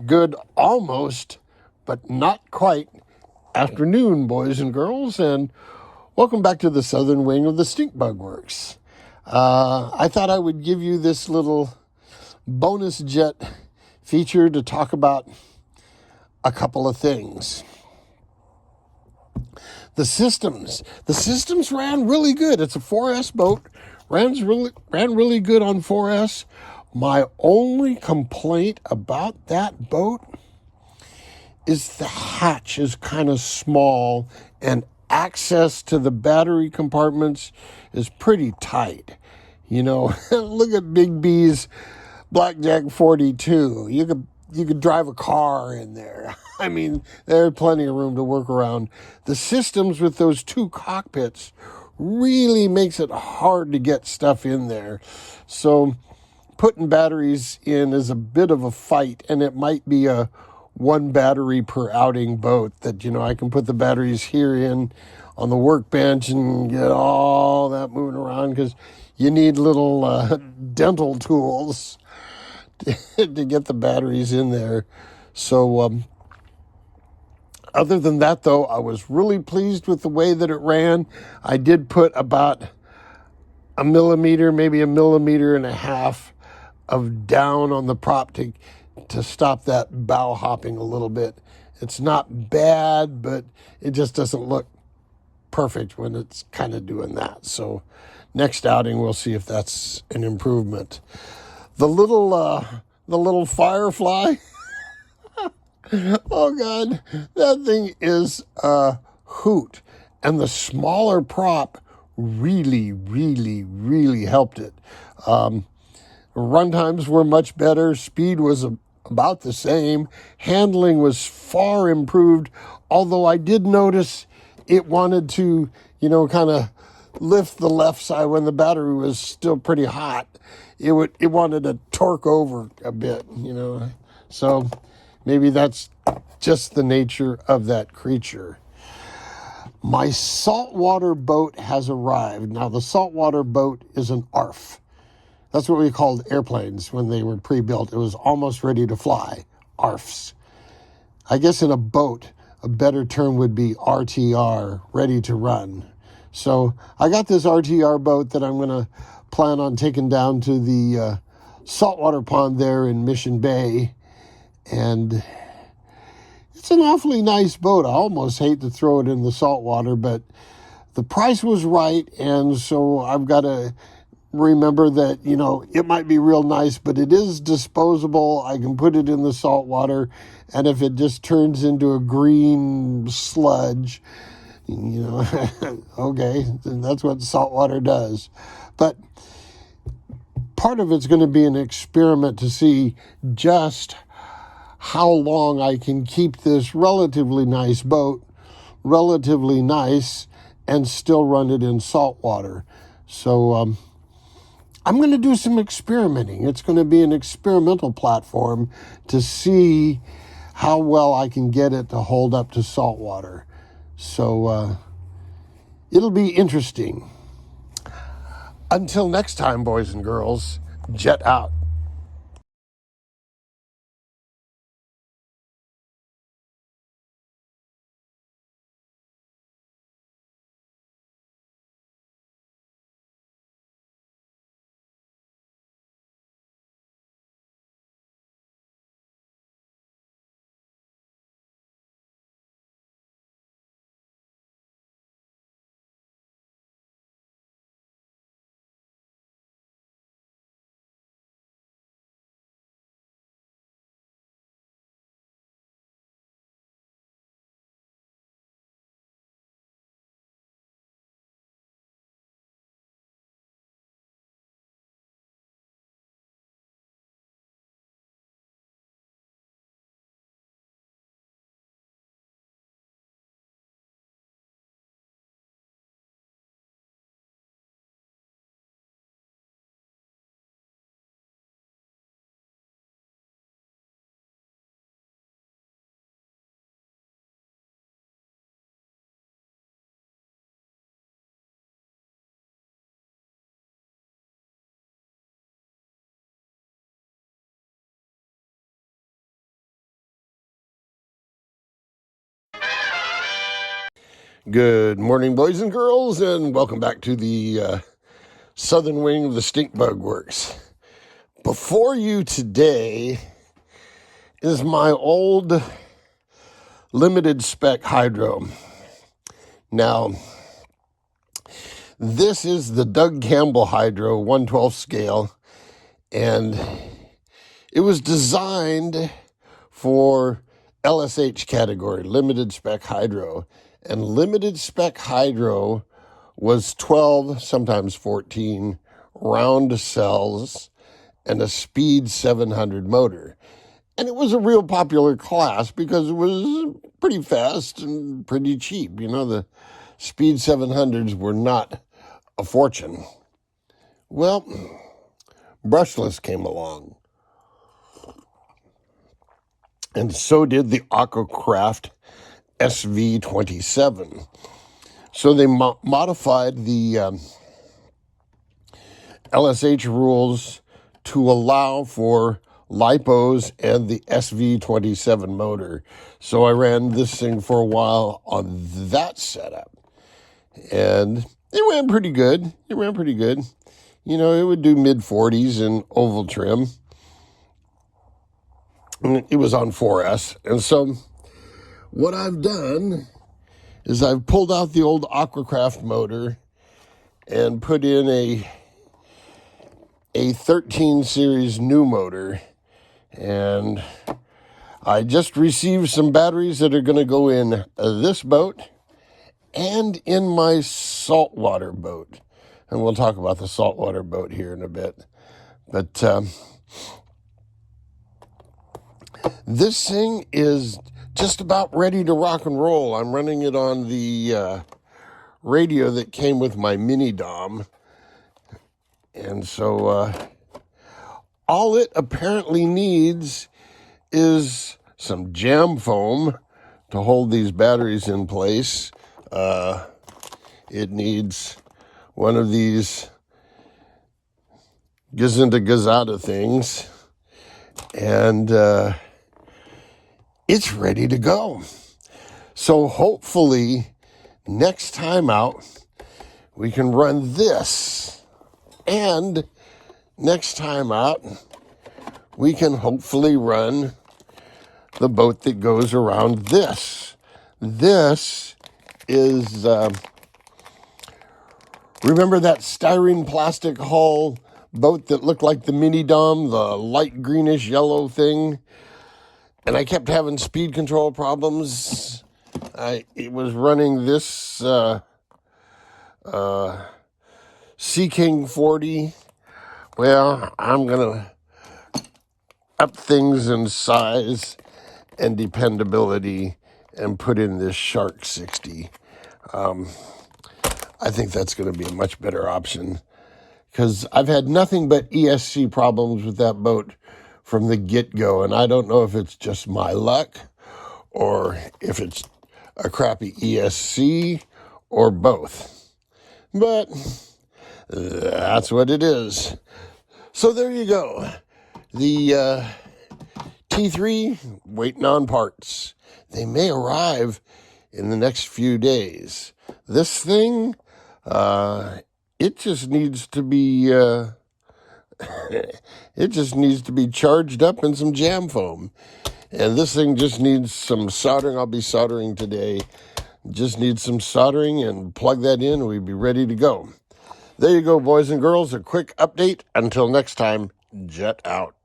Good almost, but not quite afternoon, boys and girls, and welcome back to the southern wing of the Stink Bug Works. I thought I would give you this little bonus jet feature to talk about a couple of things. The systems ran really good. It's a 4S boat, ran really good on 4S. My only complaint about that boat is the hatch is kind of small and access to the battery compartments is pretty tight. You know, look at Big B's Blackjack 42. You could drive a car in there. I mean, there's plenty of room to work around. The systems with those two cockpits really makes it hard to get stuff in there. So putting batteries in is a bit of a fight, and it might be a one battery per outing boat that, I can put the batteries here in on the workbench and get all that moving around because you need little dental tools to get the batteries in there. So other than that, though, I was really pleased with the way that it ran. I did put about a millimeter, maybe a millimeter and a half of down on the prop to stop that bow hopping a little bit. It's not bad, but it just doesn't look perfect when it's kind of doing that. So next outing, we'll see if that's an improvement. The little Firefly, oh God, that thing is a hoot. And the smaller prop really, really, really helped it. Run times were much better. Speed was about the same. Handling was far improved, although I did notice it wanted to, kind of lift the left side when the battery was still pretty hot. It wanted to torque over a bit, So maybe that's just the nature of that creature. My saltwater boat has arrived. Now, the saltwater boat is an ARF. That's what we called airplanes when they were pre-built. It was almost ready to fly, ARFs. I guess in a boat, a better term would be RTR, ready to run. So I got this RTR boat that I'm going to plan on taking down to the saltwater pond there in Mission Bay. And it's an awfully nice boat. I almost hate to throw it in the saltwater, but the price was right. And so I've got to remember that, it might be real nice, but it is disposable. I can put it in the salt water, and if it just turns into a green sludge, okay, that's what salt water does. But part of it's going to be an experiment to see just how long I can keep this relatively nice boat, relatively nice, and still run it in salt water. So, I'm going to do some experimenting. It's going to be an experimental platform to see how well I can get it to hold up to salt water. So it'll be interesting. Until next time, boys and girls, jet out. Good morning, boys and girls, and welcome back to the southern wing of the Stink Bug Works. Before you today is my old limited spec hydro. Now, this is the Doug Campbell hydro 1/12 scale, and it was designed for LSH category, limited spec hydro. And limited spec hydro was 12, sometimes 14 round cells and a speed 700 motor. And it was a real popular class because it was pretty fast and pretty cheap. You know, the speed 700s were not a fortune. Well, brushless came along. And so did the Aquacraft SV27. So they modified the LSH rules to allow for lipos and the SV27 motor. So I ran this thing for a while on that setup. And it ran pretty good. You know, it would do mid-40s in oval trim. And it was on 4S. And so what I've done is I've pulled out the old Aquacraft motor and put in a 13 series new motor. And I just received some batteries that are going to go in this boat and in my saltwater boat. And we'll talk about the saltwater boat here in a bit. But this thing is just about ready to rock and roll. I'm running it on the radio that came with my mini Dom. And so all it apparently needs is some jam foam to hold these batteries in place. It needs one of these Gazetta things. And it's ready to go. So hopefully next time out, we can run this. And next time out, we can hopefully run the boat that goes around this. This is, remember that styrene plastic hull boat that looked like the mini Dom, the light greenish yellow thing? And I kept having speed control problems. It was running this Sea King 40. Well, I'm going to up things in size and dependability and put in this Shark 60. I think that's going to be a much better option because I've had nothing but ESC problems with that boat from the get-go, and I don't know if it's just my luck or if it's a crappy ESC or both. But that's what it is. So there you go. The T3 waiting on parts. They may arrive in the next few days. This thing, it just needs to be charged up in some jam foam. And this thing just needs some soldering. I'll be soldering today. Just needs some soldering and plug that in and we'd be ready to go. There you go, boys and girls. A quick update. Until next time, jet out.